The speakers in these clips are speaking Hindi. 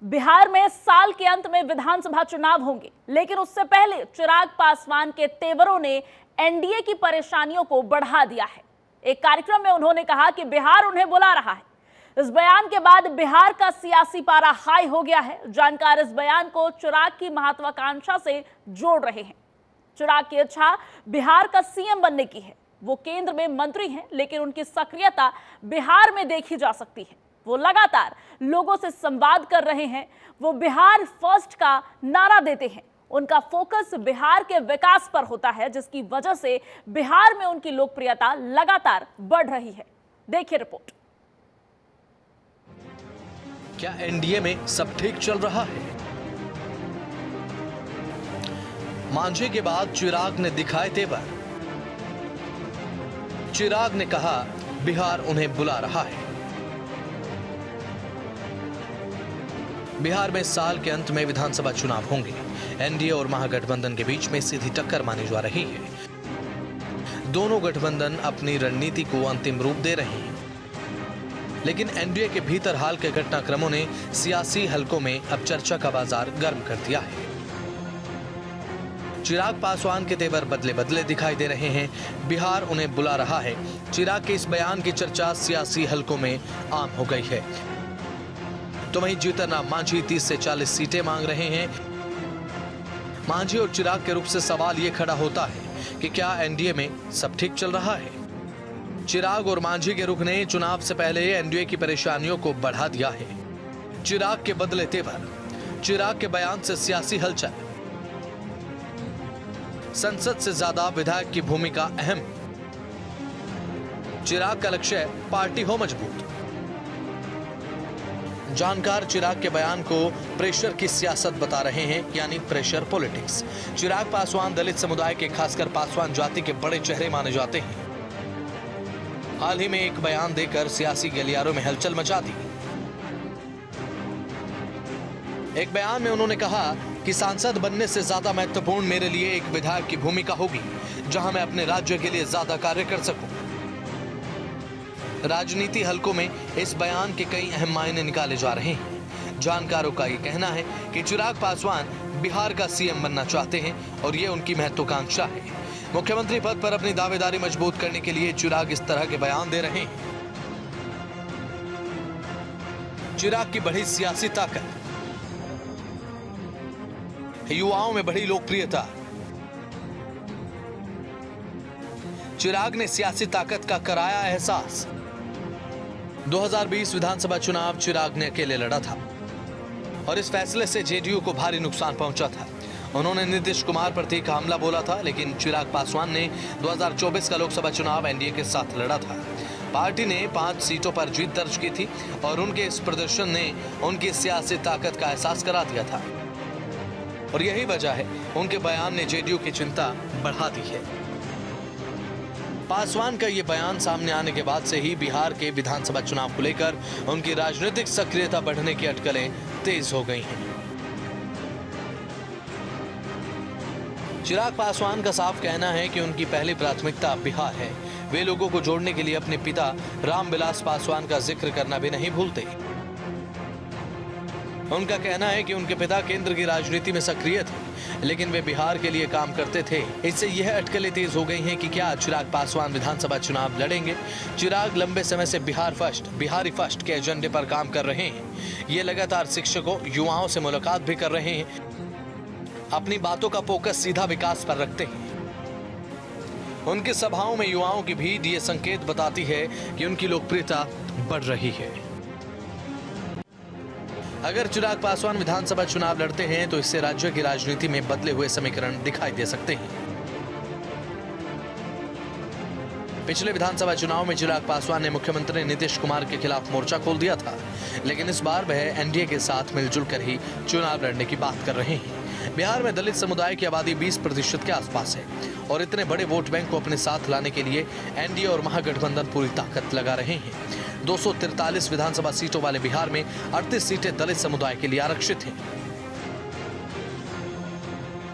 बिहार में साल के अंत में विधानसभा चुनाव होंगे, लेकिन उससे पहले चिराग पासवान के तेवरों ने एनडीए की परेशानियों को बढ़ा दिया है। एक कार्यक्रम में उन्होंने कहा कि बिहार उन्हें बुला रहा है। इस बयान के बाद बिहार का सियासी पारा हाई हो गया है। जानकार इस बयान को चिराग की महत्वाकांक्षा से जोड़ रहे हैं। चिराग की इच्छा बिहार का सीएम बनने की है। वो केंद्र में मंत्री हैं, लेकिन उनकी सक्रियता बिहार में देखी जा सकती है। वो लगातार लोगों से संवाद कर रहे हैं। वो बिहार फर्स्ट का नारा देते हैं। उनका फोकस बिहार के विकास पर होता है, जिसकी वजह से बिहार में उनकी लोकप्रियता लगातार बढ़ रही है। देखिए रिपोर्ट। क्या एनडीए में सब ठीक चल रहा है? मांझी के बाद चिराग ने दिखाए तेवर। चिराग ने कहा बिहार उन्हें बुला रहा है। बिहार में साल के अंत में विधानसभा चुनाव होंगे। एनडीए और महागठबंधन के बीच में सीधी टक्कर मानी जा रही है। दोनों गठबंधन अपनी रणनीति को अंतिम रूप दे रहे हैं, लेकिन एनडीए के भीतर हाल के घटनाक्रमों ने सियासी हलकों में अब चर्चा का बाजार गर्म कर दिया है। चिराग पासवान के तेवर बदले बदले दिखाई दे रहे हैं। बिहार उन्हें बुला रहा है। चिराग के इस बयान की चर्चा सियासी हलकों में आम हो गई है। तो वहीं जीतन राम मांझी 30 से 40 सीटें मांग रहे हैं। मांझी और चिराग के रुख से सवाल यह खड़ा होता है कि क्या एनडीए में सब ठीक चल रहा है? चिराग और मांझी के रुख ने चुनाव से पहले एनडीए की परेशानियों को बढ़ा दिया है। चिराग के बदले तेवर, चिराग के बयान से सियासी हलचल। संसद से ज्यादा विधायक की भूमिका अहम। चिराग का लक्ष्य पार्टी हो मजबूत। जानकार चिराग के बयान को प्रेशर की सियासत बता रहे हैं, यानी प्रेशर पॉलिटिक्स। चिराग पासवान दलित समुदाय के, खासकर पासवान जाति के बड़े चेहरे माने जाते हैं। हाल ही में एक बयान देकर सियासी गलियारों में हलचल मचा दी। एक बयान में उन्होंने कहा कि सांसद बनने से ज्यादा महत्वपूर्ण मेरे लिए एक विधायक की भूमिका होगी, जहां मैं अपने राज्य के लिए ज्यादा कार्य कर सकूं। राजनीति हलकों में इस बयान के कई अहम मायने निकाले जा रहे हैं। जानकारों का यह कहना है कि चिराग पासवान बिहार का सीएम बनना चाहते हैं और ये उनकी महत्वाकांक्षा है। मुख्यमंत्री पद पर अपनी दावेदारी मजबूत करने के लिए चिराग इस तरह के बयान दे रहे हैं। चिराग की बढ़ी सियासी ताकत, युवाओं में बढ़ी लोकप्रियता। चिराग ने सियासी ताकत का कराया एहसास। 2020 विधानसभा चुनाव चिराग ने अकेले लड़ा था और इस फैसले से जेडीयू को भारी नुकसान पहुंचा था। उन्होंने नीतीश कुमार पर तीखा हमला बोला था, लेकिन चिराग पासवान ने 2024 का लोकसभा चुनाव एनडीए के साथ लड़ा था। पार्टी ने 5 सीटों पर जीत दर्ज की थी और उनके इस प्रदर्शन ने उनकी सियासी ताकत का एहसास करा दिया था। और यही वजह है उनके बयान ने जेडीयू की चिंता बढ़ा दी है। पासवान का ये बयान सामने आने के बाद से ही बिहार के विधानसभा चुनाव को लेकर उनकी राजनीतिक सक्रियता बढ़ने की अटकलें तेज हो गई हैं। चिराग पासवान का साफ कहना है कि उनकी पहली प्राथमिकता बिहार है। वे लोगों को जोड़ने के लिए अपने पिता रामविलास पासवान का जिक्र करना भी नहीं भूलते। उनका कहना है कि उनके पिता केंद्र की राजनीति में सक्रिय थे, लेकिन वे बिहार के लिए काम करते थे। इससे यह अटकलें तेज हो गई हैं कि क्या चिराग पासवान विधानसभा चुनाव लड़ेंगे। चिराग लंबे समय से बिहार फर्स्ट, बिहारी फर्स्ट के एजेंडे पर काम कर रहे हैं। ये लगातार शिक्षकों, युवाओं से मुलाकात भी कर रहे हैं। अपनी बातों का फोकस सीधा विकास पर रखते हैं। उनकी सभाओं में युवाओं की भीड़ ये संकेत बताती है कि उनकी लोकप्रियता बढ़ रही है। अगर चिराग पासवान विधानसभा चुनाव लड़ते हैं तो इससे राज्य की राजनीति में बदले हुए समीकरण दिखाई दे सकते हैं। पिछले विधानसभा चुनाव में चिराग पासवान ने मुख्यमंत्री नीतीश कुमार के खिलाफ मोर्चा खोल दिया था, लेकिन इस बार वह एनडीए के साथ मिलजुल कर ही चुनाव लड़ने की बात कर रहे हैं। बिहार में दलित समुदाय की आबादी 20% के आसपास है और इतने बड़े वोट बैंक को अपने साथ लाने के लिए एनडीए और महागठबंधन पूरी ताकत लगा रहे हैं। 243 विधानसभा सीटों वाले बिहार में 38 सीटें दलित समुदाय के लिए आरक्षित हैं।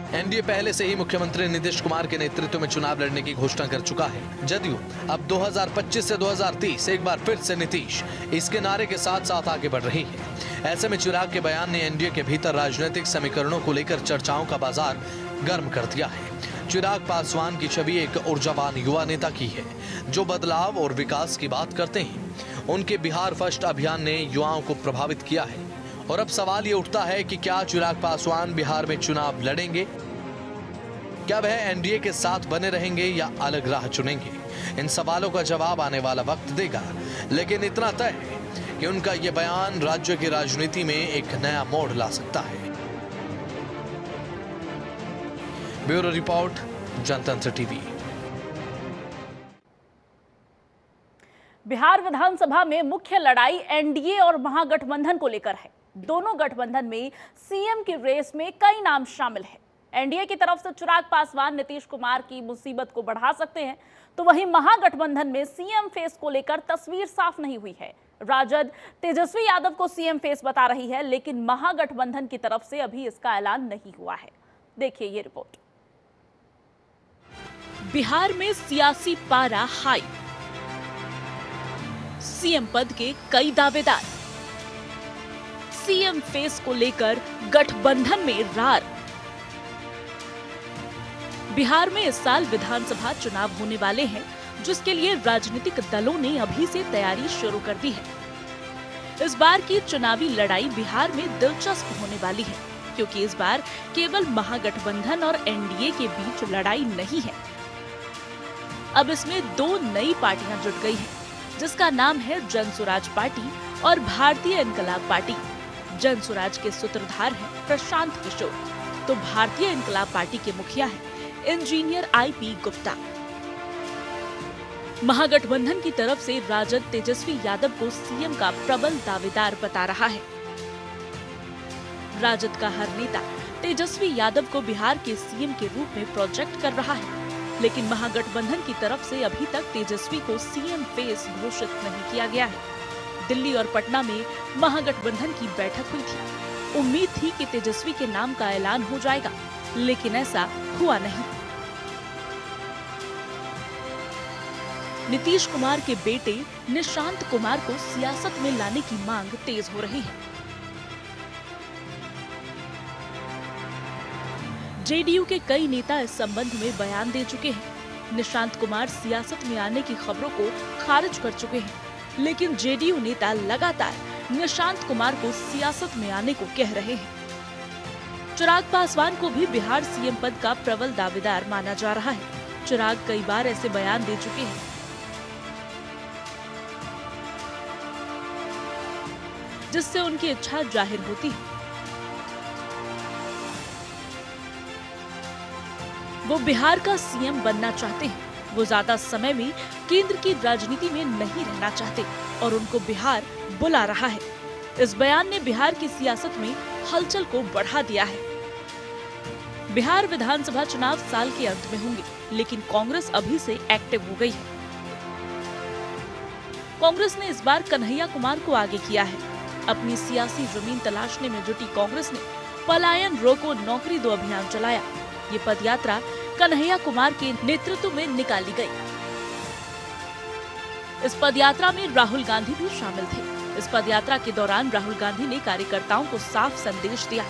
एनडीए पहले से ही मुख्यमंत्री नीतीश कुमार के नेतृत्व में चुनाव लड़ने की घोषणा कर चुका है। जदयू अब 2025 से 2030 एक बार फिर से नीतीश इसके नारे के साथ साथ आगे बढ़ रही है। ऐसे में चिराग के बयान ने एनडीए के भीतर राजनीतिक समीकरणों को लेकर चर्चाओं का बाजार गर्म कर दिया है। चिराग पासवान की छवि एक ऊर्जावान युवा नेता की है जो बदलाव और विकास की बात करते हैं। उनके बिहार फर्स्ट अभियान ने युवाओं को प्रभावित किया है और अब सवाल ये उठता है कि क्या चिराग पासवान बिहार में चुनाव लड़ेंगे? क्या वह एनडीए के साथ बने रहेंगे या अलग राह चुनेंगे? इन सवालों का जवाब आने वाला वक्त देगा, लेकिन इतना तय है कि उनका यह बयान राज्य की राजनीति में एक नया मोड़ ला सकता है। ब्यूरो रिपोर्ट, जनतंत्र टीवी। बिहार विधानसभा में मुख्य लड़ाई एनडीए और महागठबंधन को लेकर है। दोनों गठबंधन में सीएम की रेस में कई नाम शामिल हैं। एनडीए की तरफ से चिराग पासवान नीतीश कुमार की मुसीबत को बढ़ा सकते हैं, तो वहीं महागठबंधन में सीएम फेस को लेकर तस्वीर साफ नहीं हुई है। राजद तेजस्वी यादव को सीएम फेस बता रही है, लेकिन महागठबंधन की तरफ से अभी इसका ऐलान नहीं हुआ है। देखिए ये रिपोर्ट। बिहार में सियासी पारा हाई, सीएम पद के कई दावेदार, सीएम फेस को लेकर गठबंधन में रार। बिहार में इस साल विधानसभा चुनाव होने वाले हैं, जिसके लिए राजनीतिक दलों ने अभी से तैयारी शुरू कर दी है। इस बार की चुनावी लड़ाई बिहार में दिलचस्प होने वाली है, क्योंकि इस बार केवल महागठबंधन और एनडीए के बीच लड़ाई नहीं है। अब इसमें दो नई पार्टियां जुट गई हैं, जिसका नाम है जनसुराज पार्टी और भारतीय इनकलाब पार्टी। जनसुराज के सूत्रधार हैं प्रशांत किशोर, तो भारतीय इनकलाब पार्टी के मुखिया हैं इंजीनियर आईपी गुप्ता। महागठबंधन की तरफ से राजद तेजस्वी यादव को सीएम का प्रबल दावेदार बता रहा है। राजद का हर नेता तेजस्वी यादव को बिहार के सीएम के रूप में प्रोजेक्ट कर रहा है, लेकिन महागठबंधन की तरफ से अभी तक तेजस्वी को सीएम फेस घोषित नहीं किया गया है। दिल्ली और पटना में महागठबंधन की बैठक हुई थी। उम्मीद थी कि तेजस्वी के नाम का ऐलान हो जाएगा, लेकिन ऐसा हुआ नहीं। नीतीश कुमार के बेटे निशांत कुमार को सियासत में लाने की मांग तेज हो रही है। जेडीयू के कई नेता इस संबंध में बयान दे चुके हैं। निशांत कुमार सियासत में आने की खबरों को खारिज कर चुके हैं, लेकिन जेडीयू नेता लगातार निशांत कुमार को सियासत में आने को कह रहे हैं। चिराग पासवान को भी बिहार सीएम पद का प्रबल दावेदार माना जा रहा है। चिराग कई बार ऐसे बयान दे चुके हैं, जिससे उनकी इच्छा जाहिर होती है। वो बिहार का सीएम बनना चाहते हैं। वो ज्यादा समय में केंद्र की राजनीति में नहीं रहना चाहते और उनको बिहार बुला रहा है। इस बयान ने बिहार की सियासत में हलचल को बढ़ा दिया है। बिहार विधानसभा चुनाव साल के अंत में होंगे, लेकिन कांग्रेस अभी से एक्टिव हो गई है। कांग्रेस ने इस बार कन्हैया कुमार को आगे किया है। अपनी सियासी जमीन तलाशने में जुटी कांग्रेस ने पलायन रोको नौकरी दो अभियान चलाया। ये पदयात्रा कन्हैया कुमार के नेतृत्व में निकाली गई। इस पदयात्रा में राहुल गांधी भी शामिल थे। इस पदयात्रा के दौरान राहुल गांधी ने कार्यकर्ताओं को साफ संदेश दिया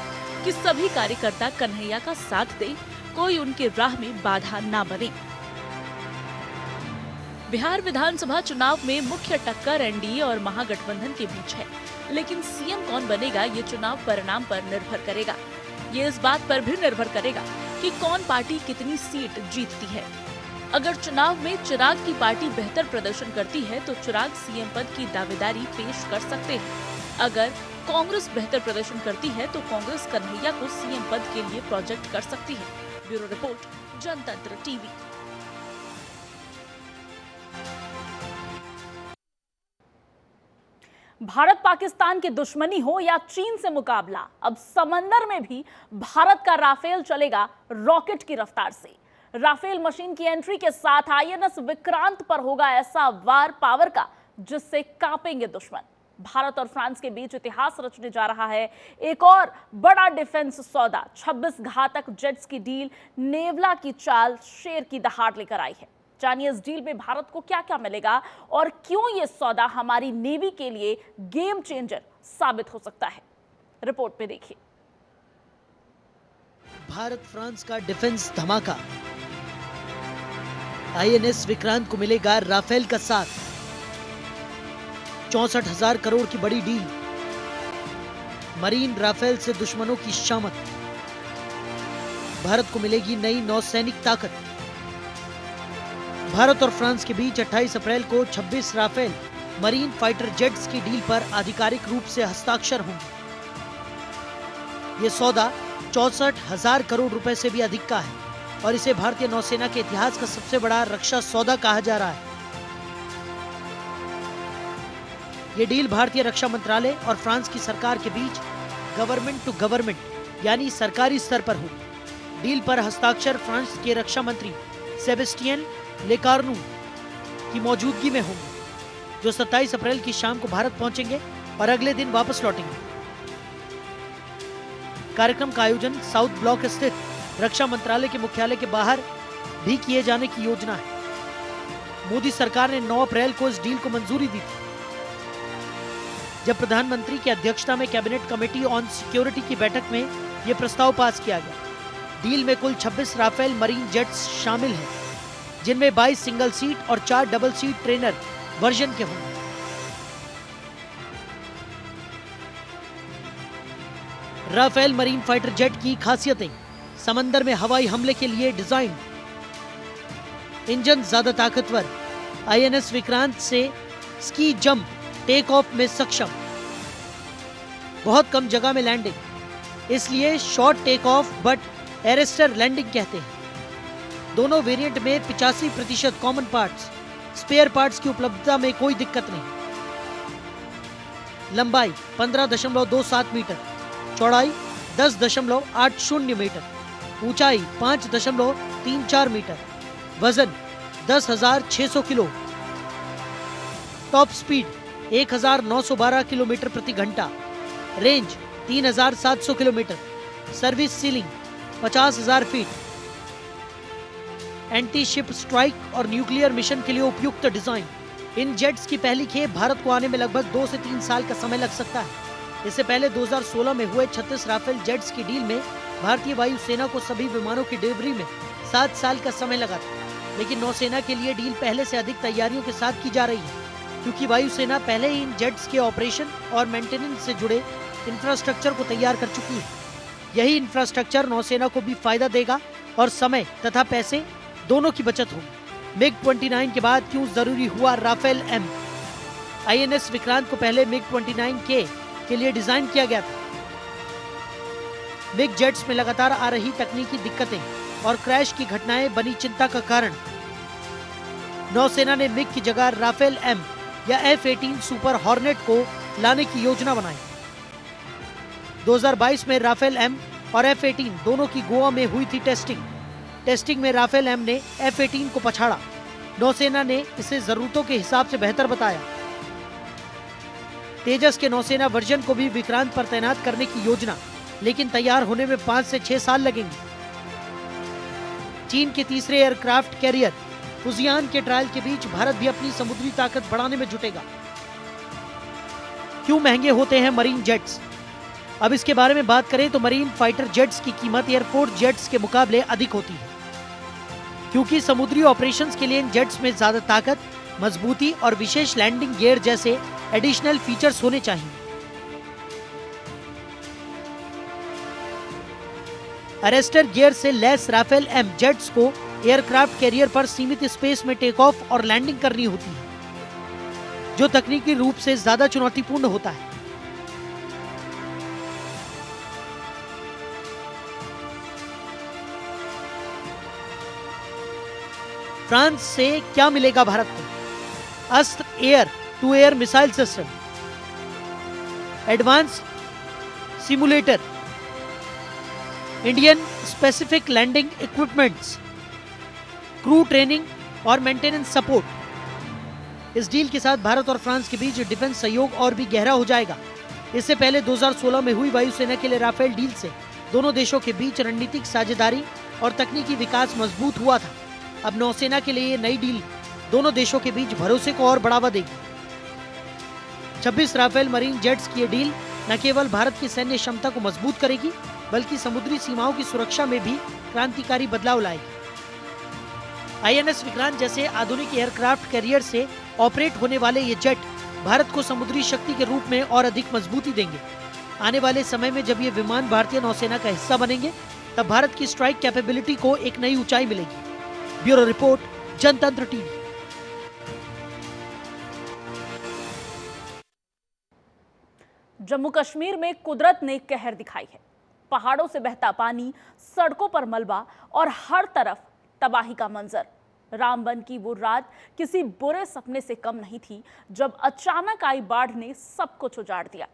कि सभी कार्यकर्ता कन्हैया का साथ दें, कोई उनके राह में बाधा ना बने। बिहार विधानसभा चुनाव में मुख्य टक्कर एनडीए और महागठबंधन के बीच है, लेकिन सीएम कौन बनेगा ये चुनाव परिणाम पर निर्भर करेगा। ये इस बात पर भी निर्भर करेगा कि कौन पार्टी कितनी सीट जीतती है। अगर चुनाव में चिराग की पार्टी बेहतर प्रदर्शन करती है तो चिराग सीएम पद की दावेदारी पेश कर सकते हैं। अगर कांग्रेस बेहतर प्रदर्शन करती है तो कांग्रेस कन्हैया को सीएम पद के लिए प्रोजेक्ट कर सकती है। ब्यूरो रिपोर्ट, जनतंत्र टीवी। भारत पाकिस्तान की दुश्मनी हो या चीन से मुकाबला, अब समंदर में भी भारत का राफेल चलेगा रॉकेट की रफ्तार से। राफेल मशीन की एंट्री के साथ आईएनएस विक्रांत पर होगा ऐसा वार पावर का जिससे कांपेंगे दुश्मन। भारत और फ्रांस के बीच इतिहास रचने जा रहा है एक और बड़ा डिफेंस सौदा। 26 घातक जेट्स की डील नेवला की चाल शेर की दहाड़ लेकर आई है। जानिए इस डील में भारत को क्या क्या मिलेगा और क्यों यह सौदा हमारी नेवी के लिए गेम चेंजर साबित हो सकता है। रिपोर्ट में देखिए। भारत फ्रांस का डिफेंस धमाका। आईएनएस विक्रांत को मिलेगा राफेल का साथ। 64,000 करोड़ की बड़ी डील। मरीन राफेल से दुश्मनों की शामत। भारत को मिलेगी नई नौसैनिक ताकत। भारत और फ्रांस के बीच 28 अप्रैल को 26 राफेल मरीन फाइटर जेट्स की डील पर आधिकारिक रूप से हस्ताक्षर होंगे। यह सौदा 64,000 करोड़ रुपए से भी अधिक का है और इसे भारतीय नौसेना के इतिहास का सबसे बड़ा रक्षा सौदा कहा जा रहा है। यह डील भारतीय रक्षा मंत्रालय और फ्रांस की सरकार के बीच गवर्नमेंट टू गवर्नमेंट यानी सरकारी स्तर पर होगी। डील पर हस्ताक्षर फ्रांस के रक्षा मंत्री सेबेस्टियन लेकार्नू की मौजूदगी में होंगे, जो 27 अप्रैल की शाम को भारत पहुंचेंगे और अगले दिन वापस लौटेंगे। कार्यक्रम का आयोजन साउथ ब्लॉक स्थित रक्षा मंत्रालय के मुख्यालय के बाहर भी किए जाने की योजना है। मोदी सरकार ने 9 अप्रैल को इस डील को मंजूरी दी थी, जब प्रधानमंत्री की अध्यक्षता में कैबिनेट कमेटी ऑन सिक्योरिटी की बैठक में यह प्रस्ताव पास किया गया। डील में कुल 26 राफेल मरीन जेट्स शामिल हैं, जिनमें 22 सिंगल सीट और 4 डबल सीट ट्रेनर वर्जन के होंगे। राफेल मरीन फाइटर जेट की खासियतें। समंदर में हवाई हमले के लिए डिजाइन। इंजन ज्यादा ताकतवर। आईएनएस विक्रांत से स्की जंप टेक ऑफ में सक्षम। बहुत कम जगह में लैंडिंग, इसलिए short take off but arrester landing कहते हैं। दोनों वेरिएंट में 85% कॉमन पार्ट्स। स्पेयर पार्ट्स की उपलब्धता में कोई दिक्कत नहीं। लंबाई 15.27 मीटर, चौड़ाई 10.80 मीटर, ऊंचाई 5.34 मीटर, वजन 10,600 किलो। टॉप स्पीड 1,912 किलोमीटर प्रति घंटा। Range 3,700 kilometre. Service ceiling 50,000 feet. Anti ship strike और न्यूक्लियर मिशन के लिए उपयुक्त डिजाइन। इन जेट्स की पहली खेप भारत को आने में लगभग 2 से 3 साल का समय लग सकता है। इससे पहले 2016 में हुए 36 राफेल जेट्स की डील में भारतीय वायुसेना को सभी विमानों की डिलीवरी में 7 साल का समय लगा था, लेकिन नौसेना के लिए डील पहले से अधिक तैयारियों के साथ की जा रही है, क्योंकि वायुसेना पहले ही इन जेट्स के ऑपरेशन और मेंटेनेंस से जुड़े इंफ्रास्ट्रक्चर को तैयार कर चुकी है। यही इंफ्रास्ट्रक्चर नौसेना को भी फायदा देगा और समय तथा पैसे दोनों की बचत होगी। मिग-29 के बाद क्यों जरूरी हुआ राफेल एम? आईएनएस विक्रांत को पहले मिग-29 के लिए डिजाइन किया गया था। मिग जेट्स में लगातार आ रही तकनीकी दिक्कतें और क्रैश की घटनाएं बनी चिंता का कारण। नौसेना ने मिग की जगह राफेल एम या F-18 सुपर हॉर्नेट को लाने की योजना बनाई। 2022 में राफेल एम और F-18 दोनों की गोवा में हुई थी टेस्टिंग में राफेल एम ने F-18 को पछाड़ा। नौसेना ने इसे जरूरतों के हिसाब से बेहतर बताया। तेजस के नौसेना वर्जन को भी विक्रांत पर तैनात करने की योजना, लेकिन तैयार होने में 5 से 6 साल लगेंगे। चीन के तीसरे एयरक्राफ्ट कैरियर फुजियान के ट्रायल के बीच भारत भी अपनी समुद्री ताकत बढ़ाने में जुटेगा। क्यों महंगे होते हैं मरीन जेट्स? अब इसके बारे में बात करें तो मरीन फाइटर जेट्स की कीमत एयरफोर्स जेट्स के मुकाबले अधिक होती है, क्योंकि समुद्री ऑपरेशंस के लिए इन जेट्स में ज्यादा ताकत, मजबूती और विशेष लैंडिंग गियर जैसे एडिशनल फीचर्स होने चाहिए। अरेस्टर गियर से लेस राफेल एम जेट्स को एयरक्राफ्ट कैरियर पर सीमित स्पेस में टेक ऑफ और लैंडिंग करनी होती है, जो तकनीकी रूप से ज्यादा चुनौतीपूर्ण होता है। फ्रांस से क्या मिलेगा भारत को? Astra air to air missile system, advance simulator, Indian specific landing equipments, crew training और मेंटेनेंस सपोर्ट, इस डील के साथ भारत और फ्रांस के बीच डिफेंस सहयोग और भी गहरा हो जाएगा। इससे पहले 2016 में हुई वायुसेना के लिए राफेल डील से दोनों देशों के बीच रणनीतिक साझेदारी और तकनीकी विकास मजबूत हुआ था। अब नौसेना के लिए ये नई डील दोनों देशों के बीच भरोसे को और बढ़ावा देगी। 26 राफेल मरीन जेट्स की ये डील न केवल भारत की सैन्य क्षमता को मजबूत करेगी, बल्कि समुद्री सीमाओं की सुरक्षा में भी क्रांतिकारी बदलाव लाएगी। INS विक्रांत जैसे आधुनिक एयरक्राफ्ट कैरियर से ऑपरेट होने वाले ये जेट भारत को समुद्री शक्ति के रूप में और अधिक मजबूती देंगे। आने वाले समय में जब ये विमान भारतीय नौसेना का हिस्सा बनेंगे, तब भारत की स्ट्राइक कैपेबिलिटी को एक नई ऊंचाई मिलेगी। ब्यूरो रिपोर्ट, जनतंत्र टीवी। जम्मू कश्मीर में कुदरत ने कहर दिखाई है। पहाड़ों से बहता पानी, सड़कों पर मलबा और हर तरफ तबाही का मंजर। रामबन की वो रात किसी बुरे सपने से कम नहीं थी जब अचानक आई बाढ़ ने सब कुछ उजाड़ दिया।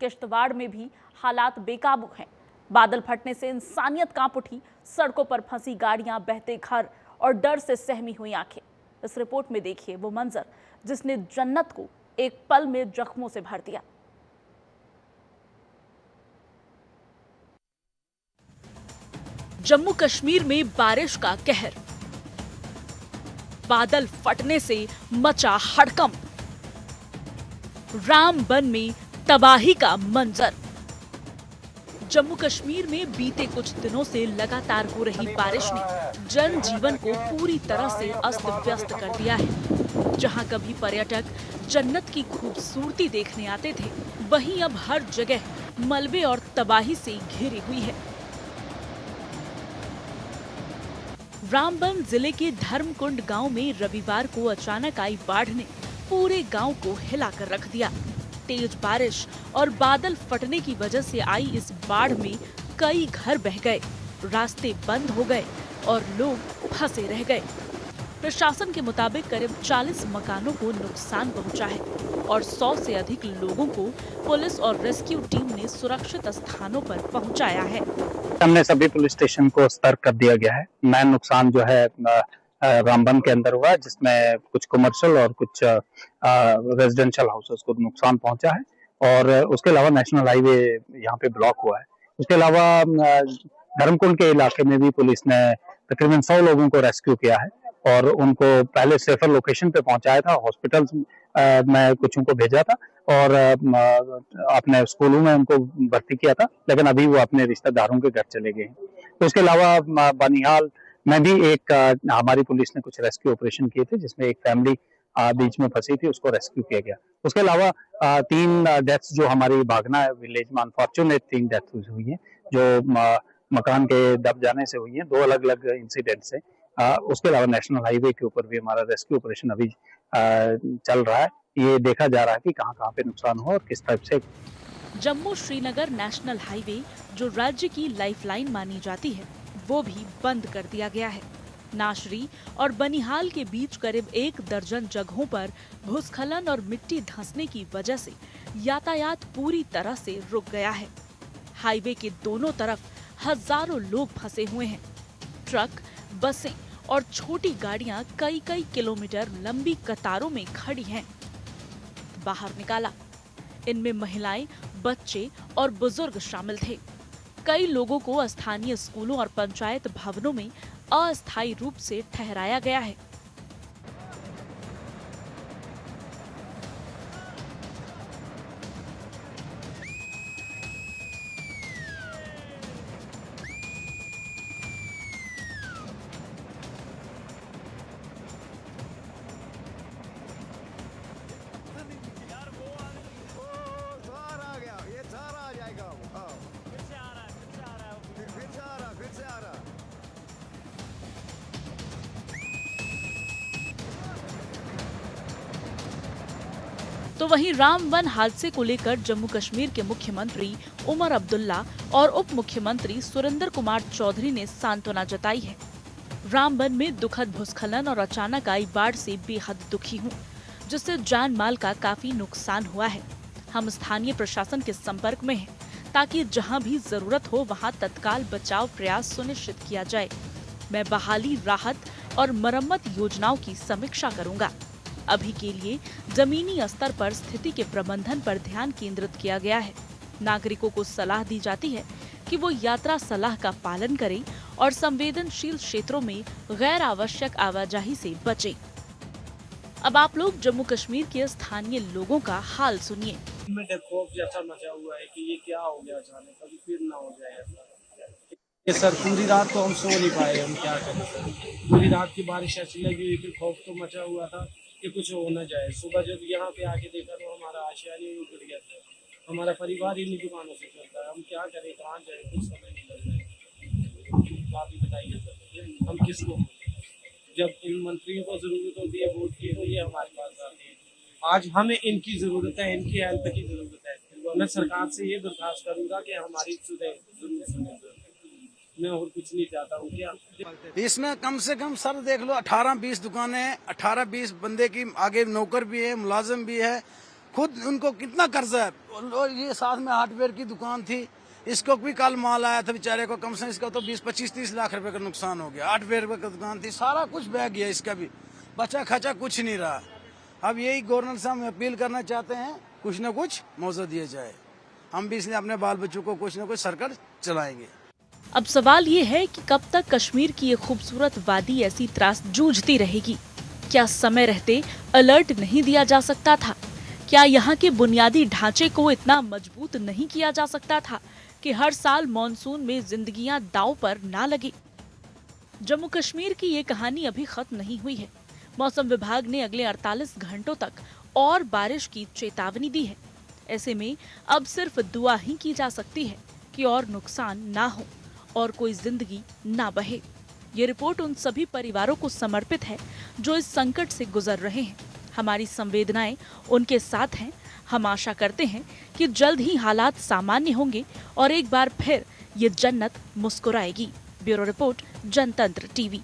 किश्तवाड़ में भी हालात बेकाबू हैं। बादल फटने से इंसानियत कांप उठी। सड़कों पर फंसी गाड़ियां, बहते घर और डर से सहमी हुई आंखें। इस रिपोर्ट में देखिए वो मंजर जिसने जन्नत को एक पल में जख्मों से भर दिया। जम्मू कश्मीर में बारिश का कहर। बादल फटने से मचा हड़कंप। रामबन में तबाही का मंजर। जम्मू कश्मीर में बीते कुछ दिनों से लगातार हो रही बारिश ने जनजीवन को पूरी तरह से अस्त व्यस्त कर दिया है। जहां कभी पर्यटक जन्नत की खूबसूरती देखने आते थे, वहीं अब हर जगह मलबे और तबाही से घिरी हुई है। रामबन जिले के धर्मकुंड गांव में रविवार को अचानक आई बाढ़ ने पूरे गांव को हिलाकर रख दिया। तेज बारिश और बादल फटने की वजह से आई इस बाढ़ में कई घर बह गए, रास्ते बंद हो गए और लोग फंसे रह गए। प्रशासन के मुताबिक करीब 40 मकानों को नुकसान पहुंचा है और 100 से अधिक लोगों को पुलिस और रेस्क्यू टीम ने सुरक्षित स्थानों पर पहुंचाया है। हमने सभी पुलिस स्टेशन को सतर्क कर दिया गया है। मैन नुकसान जो है रामबन के अंदर हुआ है, जिसमें कुछ कमर्शियल और कुछ रेजिडेंशियल हाउसेस को नुकसान पहुंचा है और उसके अलावा नेशनल हाईवे यहाँ पे ब्लॉक हुआ है। उसके अलावा धर्मकुंड के इलाके में भी पुलिस ने तकरीबन 100 लोगों को रेस्क्यू किया है और उनको पहले सेफर लोकेशन पे पहुंचाया था। हॉस्पिटल में कुछ उनको भेजा था और अपने स्कूलों में उनको भर्ती किया था, लेकिन अभी वो अपने रिश्तेदारों के घर चले गए हैं। तो उसके अलावा बनिहाल में भी एक हमारी पुलिस ने कुछ रेस्क्यू ऑपरेशन किए थे, जिसमें एक फैमिली बीच में फंसी थी, उसको रेस्क्यू किया गया। उसके अलावा 3 डेथ्स जो हमारी भागना विलेज में अनफॉर्चुनेट 3 डेथ्स हुई हैं, जो मकान के दब जाने से हुई हैं। 2 अलग अलग इंसिडेंट से। उसके अलावा नेशनल हाईवे के ऊपर भी हमारा रेस्क्यू ऑपरेशन अभी चल रहा है। ये देखा जा रहा है कि कहाँ पे नुकसान हुआ और किस टाइप से। जम्मू श्रीनगर नेशनल हाईवे, जो राज्य की लाइफलाइन मानी जाती है, वो भी बंद कर दिया गया है। नाशरी और बनिहाल के बीच करीब 1 दर्जन जगहों पर भूस्खलन और मिट्टी धंसने की वजह से यातायात पूरी तरह से रुक गया है। हाईवे के दोनों तरफ हजारों लोग फंसे हुए हैं। ट्रक, बसें और छोटी गाड़ियां कई किलोमीटर लंबी कतारों में खड़ी हैं। बाहर निकाला, इनमें महिलाएं, बच्चे और बुजुर्ग शामिल थे। कई लोगों को स्थानीय स्कूलों और पंचायत भवनों में अस्थायी रूप से ठहराया गया है। तो वहीं रामबन हादसे को लेकर जम्मू कश्मीर के मुख्यमंत्री उमर अब्दुल्ला और उप मुख्यमंत्री सुरेंद्र कुमार चौधरी ने सांत्वना जताई है। रामबन में दुखद भूस्खलन और अचानक आई बाढ़ से बेहद दुखी हूँ, जिससे जान माल का काफी नुकसान हुआ है। हम स्थानीय प्रशासन के संपर्क में हैं, ताकि जहां भी जरूरत हो वहां तत्काल बचाव प्रयास सुनिश्चित किया जाए। मैं बहाली, राहत और मरम्मत योजनाओं की समीक्षा करूंगा। अभी के लिए जमीनी स्तर पर स्थिति के प्रबंधन पर ध्यान केंद्रित किया गया है। नागरिकों को सलाह दी जाती है कि वो यात्रा सलाह का पालन करें और संवेदनशील क्षेत्रों में गैर आवश्यक आवाजाही से बचें। अब आप लोग जम्मू कश्मीर के स्थानीय लोगों का हाल सुनिए। में खौफ जैसा मचा हुआ है कि ये क्या हो गया अचानक, कभी फिर ना हो जाए ऐसा। ये सर पूरी रात तो हम सो नहीं पाए, हम क्या करें सर। पूरी रात की बारिश ऐसी लगी हुई कि खौफ तो मचा हुआ था कि कुछ हो ना जाए। सुबह जब यहाँ पे आके देखा तो हमारा आशिया नहीं उठ गया था। हमारा परिवार इन्हीं दुकानों से चलता है, हम क्या करें, कहाँ जाए, कुछ समझ नहीं लग रहा है। आप ही बताइए सर, हम किसको, जब इन मंत्रियों को जरूरत होती है वोट की तो ये हमारे पास आते हैं। आज हमें इनकी जरूरत है, इनकी हेल्प की जरूरत है। मैं सरकार से ये दरखास्त करूंगा कि हमारी जरूर सुने। मैं और कुछ नहीं चाहता हूँ। क्या इसमें कम से कम सर देख लो 18-20 दुकानें हैं, 18-20 बंदे की आगे नौकर भी है, मुलाजिम भी है, खुद उनको कितना कर्जा है। और ये साथ में हार्डवेयर की दुकान थी, इसको भी कल माल आया था बेचारे को, कम से कम इसका तो 20-25-30 लाख रुपए का नुकसान हो गया। हार्डवेयर की दुकान थी, सारा कुछ बह गया, इसका भी बचा खचा कुछ नहीं रहा। अब यही गवर्नर से हम अपील करना चाहते हैं, कुछ न कुछ मुआवजा दिया जाए। हम भी इसलिए अपने बाल बच्चों को कुछ न कुछ सरकार चलाएंगे। अब सवाल ये है कि कब तक कश्मीर की ये खूबसूरत वादी ऐसी त्रास जूझती रहेगी? क्या समय रहते अलर्ट नहीं दिया जा सकता था? क्या यहाँ के बुनियादी ढांचे को इतना मजबूत नहीं किया जा सकता था कि हर साल मॉनसून में जिंदगियां दांव पर ना लगे? जम्मू कश्मीर की ये कहानी अभी खत्म नहीं हुई है। मौसम विभाग ने अगले 48 घंटों तक और बारिश की चेतावनी दी है। ऐसे में अब सिर्फ दुआ ही की जा सकती है कि और नुकसान ना हो और कोई जिंदगी ना बहे। ये रिपोर्ट उन सभी परिवारों को समर्पित है जो इस संकट से गुजर रहे हैं। हमारी संवेदनाएं उनके साथ हैं। हम आशा करते हैं कि जल्द ही हालात सामान्य होंगे और एक बार फिर ये जन्नत मुस्कुराएगी। ब्यूरो रिपोर्ट, जनतंत्र टीवी।